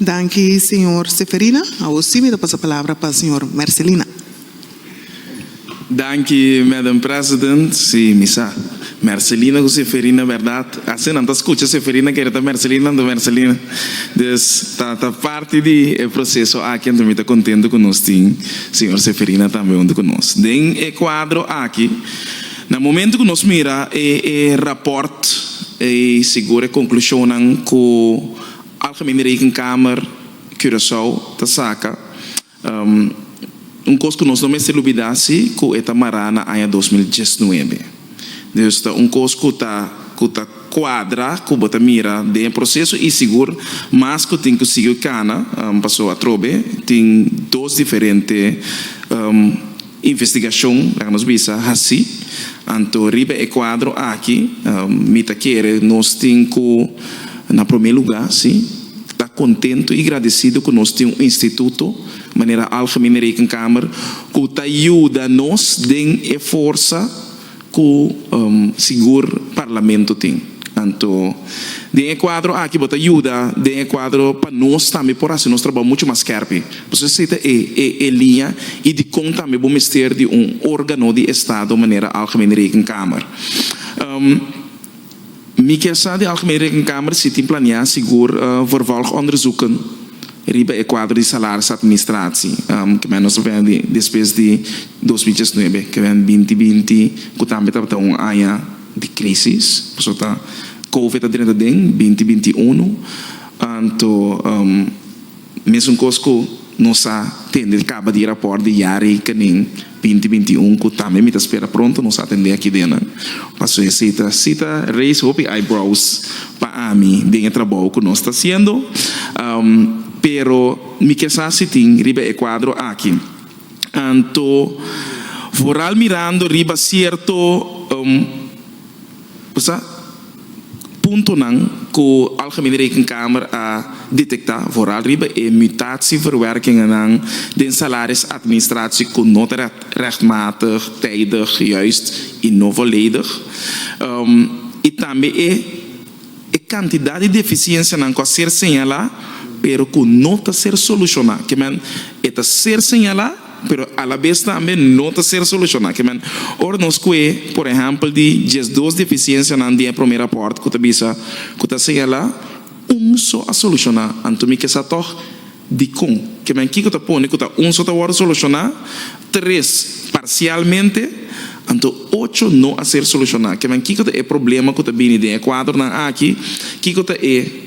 Danke, senhor Seferina. Agora passa a palavra para o senhor Marcelina. Danke, Madam President. Sim, missa. Marcelina com Seferina, verdade. Assim, não está escutando Seferina, que era Marcelina, não Marcelina. Então, tá parte do processo aqui, então, está contente conosco, senhor Seferina também onde conosco. Tem o quadro aqui. No momento que nós mira o rapport e segura conclusão com a Algemene Rekenkamer Curaçao, tá saca. Coisa que nós não se olvidamos com esta marana em 2019. Então, coisa que está quadra, que bota mira de processo e seguro, mas que tem que seguir cana, passou a trobe, tem dois diferentes investigações, vamos ver assim. Então, riba é quadro aqui, mita quer, nós temos que, na primeiro lugar, sim, está contente e agradecido que nós temos instituto, maneira Algemene Rekenkamer, que ajuda nós a força que o seguro parlamento tem. Então, de quadro aqui, bota ajuda, de quadro para nós também, por assim, nós trabalhamos muito mais carpe. Você cita a linha e de como também vamos ter de órgão de Estado, maneira Algemene Rekenkamer. Me quer saber, de Algemene Rekenkamer, se tem planeado seguro, vervolg onderzoeken, riba é quadro de salários administratie, que nós vemos depois de 2019, que vem 2020, que também está um ano de crise, portanto, COVID está 2021, então, mesmo coisa que nós temos acaba de rapport de Yari, que nem 2021, que também me espera pronto, nós atender aqui dentro. Passou a cita, raise up eyebrows para mim, dentro do trabalho que nós está fazendo. Pero mi que se tem riba é quadro aqui. Então, voral mirando riba certo ponto não que o Algemene Rekenkamer a detectar voral riba é mutatieverwerking não de salários administratie que não é rechtmatig, tijdig, juist e não volledig. E também é quantidade de deficiência não que ser señalada pero que não está ser solucionado, que está ser señalado, pero a la vez também não está ser solucionado, que ora nós que, por exemplo, de 12 deficiências na dia primeira parte, que está señalado, só a solucionar, então me que essa toque de com, que que está pondo, que está só está solucionar, 3 parcialmente, então 8 não a ser solucionado, que é problema que está bem de quadro na aqui, que é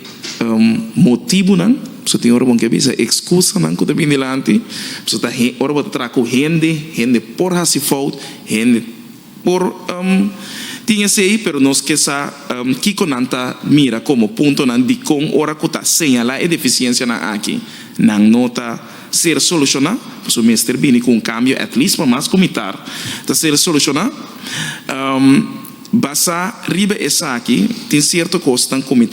motivo não, você tem hora bom que avisa, excusa não que também delante, você tá hora bota traco gente por hasi fault, gente por tinha sei, pero nós que sa que conanta mira como ponto não de com hora que tá señala a deficiência na aqui, não nota ser solucionar, o mestre bini com cambio at least para mais comitar, tá ser solucionar. Basta riba essa aqui, tem certo coisa como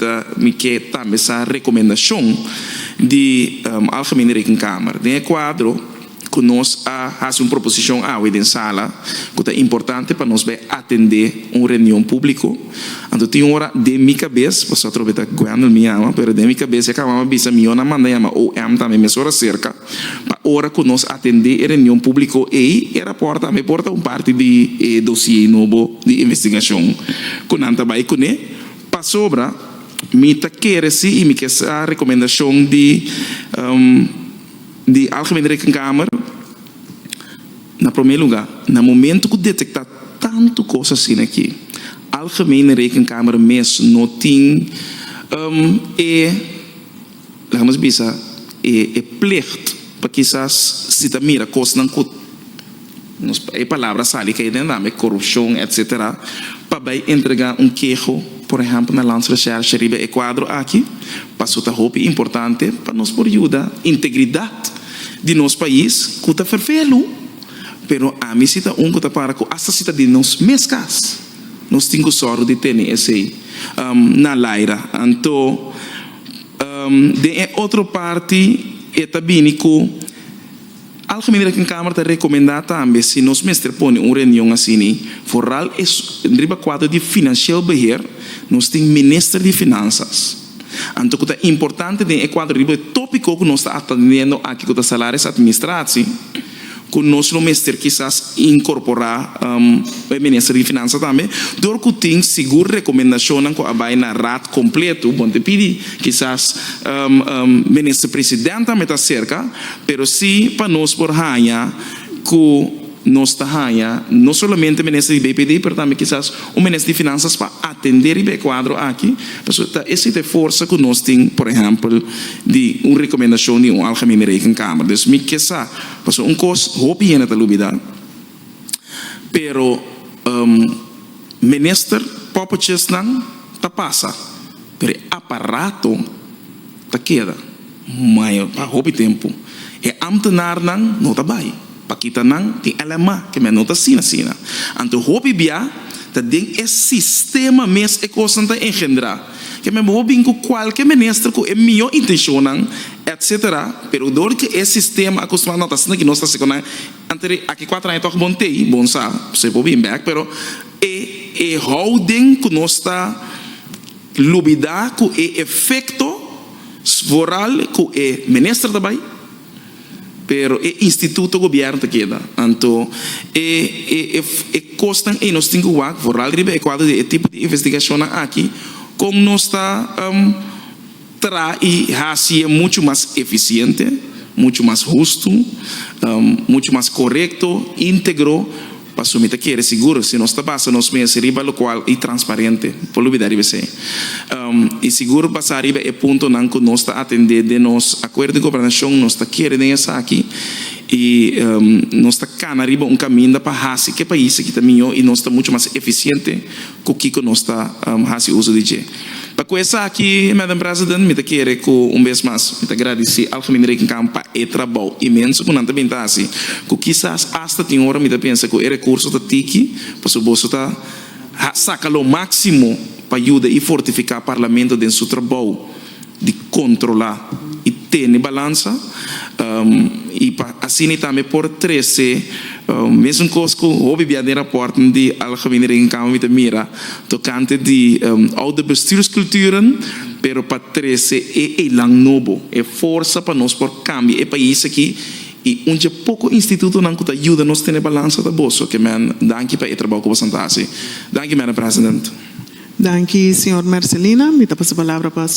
que também essa recomendação de Algemene Rekenkamer. De quadro, que nós fazemos uma proposição em sala, que é importante para nós atender uma reunião pública. Então, tem uma hora de minha cabeça, você trouxe a guiando minha ama, mas de minha cabeça, que a mama bisa minha na manda ama, ou também me hora cerca, para a hora que nós atender a reunião pública, e era porta parte de dossiê novo de investigação. Que não está bem com ele, para sobra, me quer e me quer a recomendação de Algemene Rekenkamer, na primeiro lugar, no momento que detectar tanto coisa assim aqui, Algemene Rekenkamer mesmo não tem vamos dizer, plicht para que essas se mira coisa não cut, é palavra sali que é corrupção, etc. Para entregar queijo, por exemplo, na Lança Recherche riba é quadro aqui, passou a roupa importante para nos por ajuda, integridade de nosso país, que está fervelo. Pero a mim cita que está para que essa cita de nós mescas, nós temos sorte de ter esse na laira. Então, de outra parte, é também que a Algemene Rekenkamer está recomendando também, se nós mestre põe uma reunião assim, foral é riba quadro de financial beheer, nós temos ministro de finanças. Então, é importante de quadro riba todo tópico que nós está atendendo aqui com os salários administrativos, que nós no mestre quizás incorporar o Ministério de Finanças também, dor que tem seguro recomendação que vai na rat completo, bom te pedir, quizás Ministro Presidente também está cerca, pero sim para nós por ranha que nós está ranha, não somente o Ministério de BPD, mas também quizás o Ministério de Finanças para atender o quadro aqui, essa é a força que nós temos, por exemplo, de uma recomendação de uma algemene rekencâmara. Então, me que essa, um costo, hope ainda está lubida, pero Minister Popachis não está passa, pero aparato está queda, maior, para hope tempo, e ambtenaar não está bem. Pakita nang ting alama que me nota sina. Anto hopi bia ta ding é sistema mes e coisa ta engendrar. Que me hobby com qualquer ministro com é melhor intenção etc. Pero dor que é sistema acostumado nota sina que nós está se conai anterior aqui 4 anos toque montei bom sa se hobby back pero é holding que nós está lubida com é efeito svoral com é ministro também pero o instituto governo te queda então costan e nós temos que voral ribe quadro de tipo de investigação aqui como nós está e assim é muito mais eficiente muito mais justo muito mais correto íntegro para assumir que é seguro se nós está passando nós mesmos riba local e transparente por olvidar ribe se e seguro passar riba é ponto não que nós está atender de nós acordo de governação nós está querendo essa aqui e nós está cana riba caminho para assim que país que também e nós está muito mais eficiente com que nós está assim uso de para começar aqui, Madam President, me quero que vez mais, me agradecer ao Algemene Rekencâmara e trabalho imenso, que não também está assim, que quizás hasta tem hora me pensa que o recurso está tiki, para o bolso está saca o máximo para ajudar e fortificar o parlamento dentro do seu trabalho de controlar e ter balança e assim também por 13 mesmo coisa que houve de rapport de Algemene Rekencâmara mira tocante de oude bestuursculturen pero para 13 é lang novo é força para nós por cambio é país aqui e onde pouco instituto não que ajuda nós ter balança da bolsa que man danke para o trabalho que você está danke Madam President Danke, senhor Marcelina. Me dá a palavra para